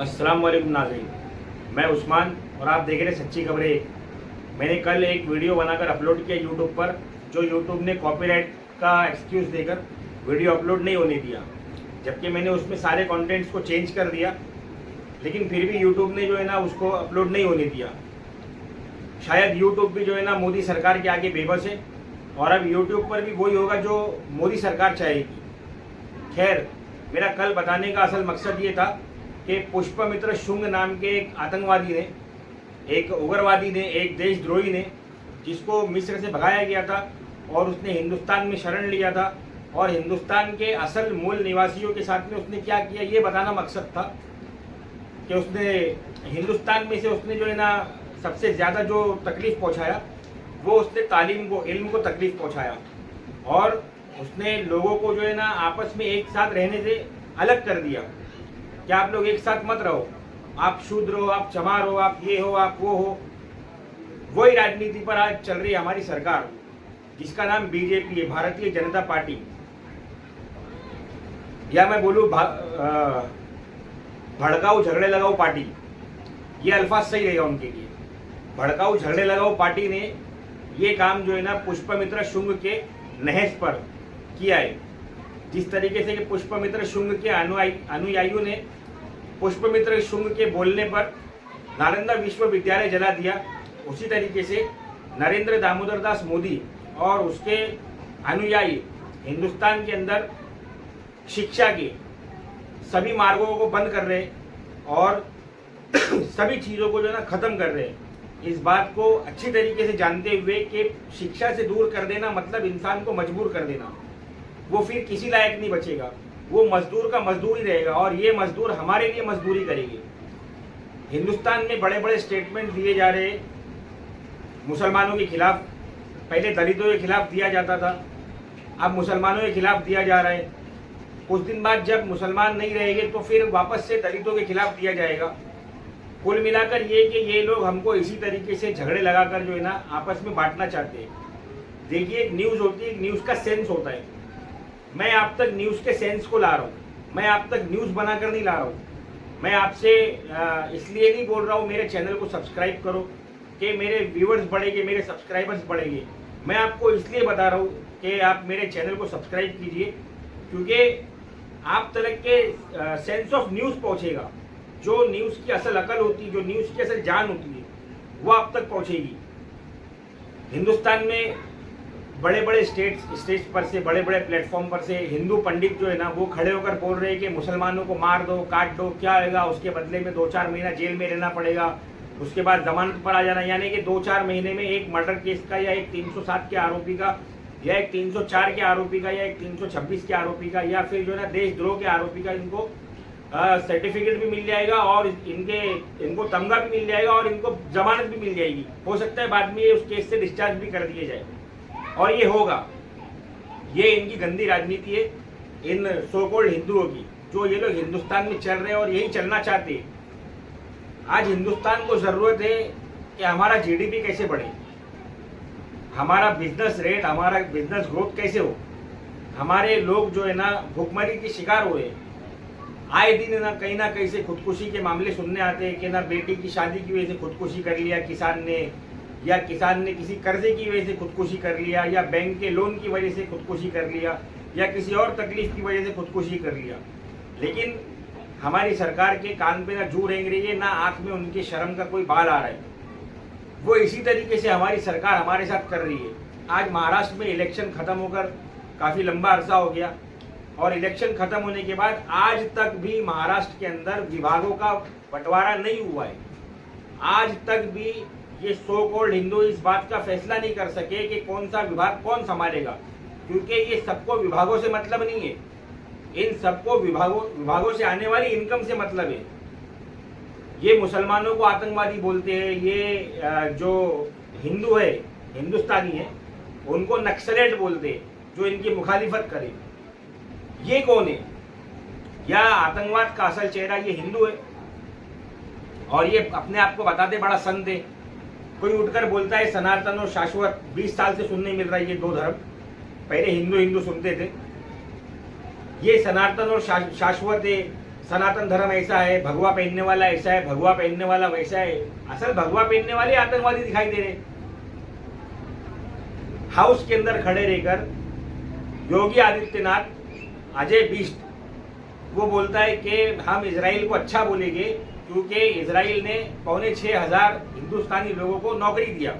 अस्सलाम वालेकुम नाज़रीन, मैं उस्मान और आप देख रहे हैं सच्ची खबरें। मैंने कल एक वीडियो बनाकर अपलोड किया यूट्यूब पर, जो यूट्यूब ने कॉपीराइट का एक्सक्यूज़ देकर वीडियो अपलोड नहीं होने दिया, जबकि मैंने उसमें सारे कंटेंट्स को चेंज कर दिया, लेकिन फिर भी यूट्यूब ने जो है ना उसको अपलोड नहीं होने दिया। शायद यूट्यूब भी जो है ना मोदी सरकार के आगे बेबस है, और अब यूट्यूब पर भी वही होगा जो मोदी सरकार चाहेगी। खैर, मेरा कल बताने का असल मकसद ये था कि पुष्पमित्र शुंग नाम के एक आतंकवादी ने, एक उग्रवादी ने, एक देशद्रोही ने, जिसको मिस्र से भगाया गया था और उसने हिंदुस्तान में शरण लिया था, और हिंदुस्तान के असल मूल निवासियों के साथ में उसने क्या किया ये बताना मकसद था कि उसने हिंदुस्तान में से उसने जो है ना सबसे ज़्यादा जो तकलीफ़ पहुंचाया वो उसने तालीम को, इल्म को तकलीफ़ पहुंचाया, और उसने लोगों को जो है ना आपस में एक साथ रहने से अलग कर दिया कि आप लोग एक साथ मत रहो, आप शूद्र हो, आप चमार हो, आप ये हो, आप वो हो। वही राजनीति पर आज चल रही है हमारी सरकार, जिसका नाम बीजेपी है, भारतीय जनता पार्टी, या मैं बोलूँ भड़काऊ झगड़े लगाओ पार्टी। ये अल्फाज सही रहेगा उनके लिए। भड़काऊ झगड़े लगाओ पार्टी ने ये काम जो है ना पुष्पमित्र शुंग के नहज पर किया है। जिस तरीके से कि पुष्पमित्र शुंग के अनुयायियों ने पुष्पमित्र शुंग के बोलने पर नालंदा विश्वविद्यालय जला दिया, उसी तरीके से नरेंद्र दामोदर दास मोदी और उसके अनुयायी हिंदुस्तान के अंदर शिक्षा के सभी मार्गों को बंद कर रहे और सभी चीज़ों को जो है ना ख़त्म कर रहे हैं। इस बात को अच्छी तरीके से जानते हुए कि शिक्षा से दूर कर देना मतलब इंसान को मजबूर कर देना, वो फिर किसी लायक नहीं बचेगा, वो मजदूर का मजदूर ही रहेगा, और ये मजदूर हमारे लिए मजदूरी करेंगे। हिंदुस्तान में बड़े बड़े स्टेटमेंट दिए जा रहे मुसलमानों के खिलाफ। पहले दलितों के खिलाफ दिया जाता था, अब मुसलमानों के खिलाफ दिया जा रहा है। कुछ दिन बाद जब मुसलमान नहीं रहेंगे तो फिर वापस से दलितों के खिलाफ दिया जाएगा। कुल मिलाकर ये कि ये लोग हमको इसी तरीके से झगड़े लगाकर जो है ना आपस में बांटना चाहते हैं। देखिए, एक न्यूज़ होती है, एक न्यूज़ का सेंस होता है। मैं आप तक न्यूज़ के सेंस को ला रहा हूँ, मैं आप तक न्यूज़ बनाकर नहीं ला रहा हूँ। मैं आपसे इसलिए नहीं बोल रहा हूँ मेरे चैनल को सब्सक्राइब करो कि मेरे व्यूअर्स बढ़ेंगे, मेरे सब्सक्राइबर्स बढ़ेंगे। मैं आपको इसलिए बता रहा हूँ कि आप मेरे चैनल को सब्सक्राइब कीजिए, क्योंकि आप तक के सेंस ऑफ न्यूज़ पहुँचेगा। जो न्यूज़ की असल अकल होती है, जो न्यूज़ की असल जान होती है, वो आप तक पहुँचेगी। हिंदुस्तान में बड़े बड़े स्टेज पर से, बड़े बड़े प्लेटफॉर्म पर से हिंदू पंडित जो है ना वो खड़े होकर बोल रहे हैं कि मुसलमानों को मार दो, काट दो, क्या होगा, उसके बदले में 2-4 महीना जेल में रहना पड़ेगा, उसके बाद जमानत पर आ जाना। यानी कि 2-4 महीने में एक मर्डर केस का, या एक 307 के आरोपी का, या एक 304 के आरोपी का, या एक 326 के आरोपी का, या फिर जो है ना देशद्रोह के आरोपी का इनको सर्टिफिकेट भी मिल जाएगा, और इनको तमगा भी मिल जाएगा, और इनको जमानत भी मिल जाएगी। हो सकता है बाद में ये उस केस से डिस्चार्ज भी कर दिए जाए, और ये होगा। ये इनकी गंदी राजनीति है, इन सो कॉल्ड हिंदुओं की, जो ये लोग हिंदुस्तान में चल रहे हैं और यही चलना चाहते हैं। आज हिंदुस्तान को जरूरत है कि हमारा जीडीपी कैसे बढ़े, हमारा बिजनेस रेट, हमारा बिजनेस ग्रोथ कैसे हो। हमारे लोग जो है ना भुखमरी के शिकार हो रहे हैं। आए दिन ना कहीं से खुदकुशी के मामले सुनने आते हैं कि ना बेटी की शादी की वजह से खुदकुशी कर लिया किसान ने, या किसान ने किसी कर्जे की वजह से खुदकुशी कर लिया, या बैंक के लोन की वजह से खुदकुशी कर लिया, या किसी और तकलीफ की वजह से खुदकुशी कर लिया। लेकिन हमारी सरकार के कान पे ना जू रेंग रही है, ना आंख में उनके शर्म का कोई बाल आ रहा है। वो इसी तरीके से हमारी सरकार हमारे साथ कर रही है। आज महाराष्ट्र में इलेक्शन खत्म होकर काफ़ी लंबा अरसा हो गया, और इलेक्शन खत्म होने के बाद आज तक भी महाराष्ट्र के अंदर विभागों का बंटवारा नहीं हुआ है। आज तक भी ये सो कॉल्ड हिंदू इस बात का फैसला नहीं कर सके कि कौन सा विभाग कौन संभालेगा, क्योंकि ये सबको विभागों से मतलब नहीं है। इन सबको विभागों से आने वाली इनकम से मतलब है। ये मुसलमानों को आतंकवादी बोलते हैं, ये जो हिंदू है, हिंदुस्तानी है, उनको नक्सलेट बोलते हैं, जो इनकी मुखालिफत करे। ये कौन है? या आतंकवाद का असल चेहरा ये हिंदू है, और ये अपने आप को बताते बड़ा संत है। कोई उठकर बोलता है सनातन और शाश्वत। 20 साल से सुनने मिल रहा है ये दो धर्म। पहले हिंदू हिंदू सुनते थे, ये सनातन और शाश्वत है, सनातन धर्म ऐसा है, भगवा पहनने वाला ऐसा है, भगवा पहनने वाला वैसा है। असल भगवा पहनने वाले आतंकवादी दिखाई दे रहे। हाउस के अंदर खड़े रहकर योगी आदित्यनाथ अजय बिष्ट वो बोलता है कि हम इजराइल को अच्छा बोलेंगे क्योंकि इजराइल ने 6,500 हिंदुस्तानी लोगों को नौकरी दिया,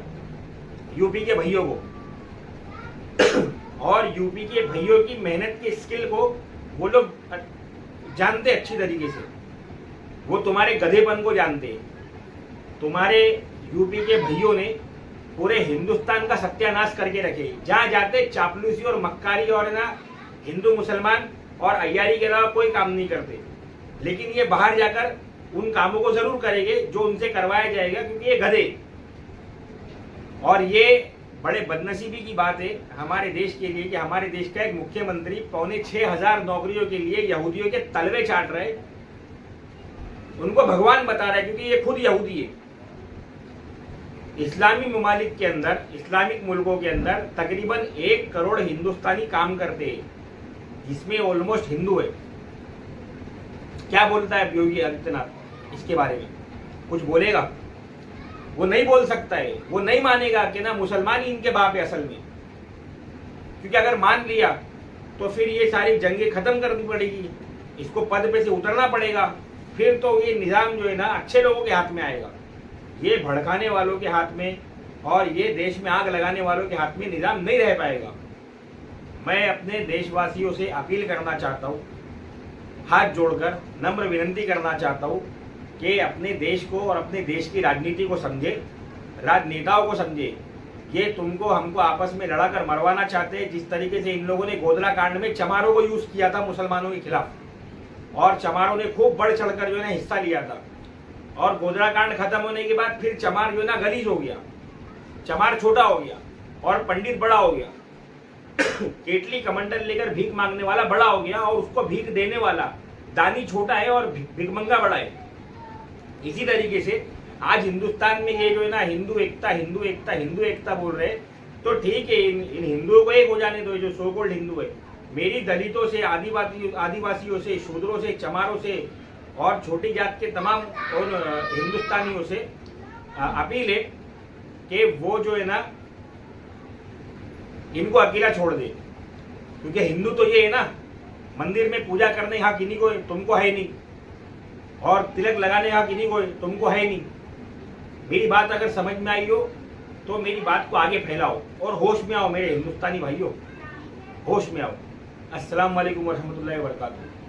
यूपी के भैयों को। और यूपी के भैयों की मेहनत की स्किल को वो लोग जानते अच्छी तरीके से, वो तुम्हारे गधेपन को जानते हैं। तुम्हारे यूपी के भैयों ने पूरे हिंदुस्तान का सत्यानाश करके रखे। जहां जाते चापलूसी और मक्कारी और ना हिंदू मुसलमान और अय्यारी के अलावा कोई काम नहीं करते। लेकिन ये बाहर जाकर उन कामों को जरूर करेंगे जो उनसे करवाया जाएगा, क्योंकि ये गधे। और ये बड़े बदनसीबी की बात है हमारे देश के लिए कि हमारे देश का एक मुख्यमंत्री 6,500 नौकरियों के लिए यहूदियों के तलवे चाट रहे, उनको भगवान बता रहा है, क्योंकि ये खुद यहूदी है। इस्लामी ममालिक के अंदर, इस्लामिक मुल्कों के अंदर तकरीबन 1 करोड़ हिंदुस्तानी काम करते हैं, जिसमें ऑलमोस्ट हिंदू है। क्या बोलता है योगी आदित्यनाथ इसके बारे में? कुछ बोलेगा? वो नहीं बोल सकता है। वो नहीं मानेगा कि ना मुसलमान ही इनके बाप है असल में, क्योंकि अगर मान लिया तो फिर ये सारी जंगें खत्म करनी पड़ेगी, इसको पद पे से उतरना पड़ेगा। फिर तो ये निजाम जो है ना अच्छे लोगों के हाथ में आएगा। ये भड़काने वालों के हाथ में और ये देश में आग लगाने वालों के हाथ में निजाम नहीं रह पाएगा। मैं अपने देशवासियों से अपील करना चाहता हूँ, हाथ जोड़कर नम्र विनती करना चाहता हूँ कि अपने देश को और अपने देश की राजनीति को समझे, राजनेताओं को समझे। ये तुमको हमको आपस में लड़ाकर मरवाना चाहते हैं। जिस तरीके से इन लोगों ने गोधरा कांड में चमारों को यूज किया था मुसलमानों के खिलाफ, और चमारों ने खूब बढ़ चढ़कर जो है ना हिस्सा लिया था। और गोधरा कांड खत्म होने के बाद फिर चमार जो है ना गलीज हो गया, चमार छोटा हो गया और पंडित बड़ा हो गया। केटली कमंडल लेकर भीख मांगने वाला बड़ा हो गया और उसको भीख देने वाला दानी छोटा है और भिखमंगा बड़ा है। इसी तरीके से आज हिंदुस्तान में ये जो है ना हिंदू एकता हिंदू एकता हिंदू एकता बोल रहे, तो ठीक है, इन हिंदुओं को एक हो जाने दो जो सो कॉल्ड हिंदू है। मेरी दलितों से, आदिवासियों से, शूद्रों से, चमारों से और छोटी जात के तमाम हिंदुस्तानियों से अपील है कि वो जो है ना इनको अकेला छोड़ दे, क्योंकि हिंदू तो ये है ना, मंदिर में पूजा करने यहाँ किन्हीं को, तुमको है नहीं, और तिलक लगाने यहाँ किन्हीं को, तुमको है नहीं। मेरी बात अगर समझ में आई हो तो मेरी बात को आगे फैलाओ और होश में आओ मेरे हिंदुस्तानी भाइयों, होश में आओ। अस्सलाम वालेकुम वरहमतुल्लाहि वबरकातुहू।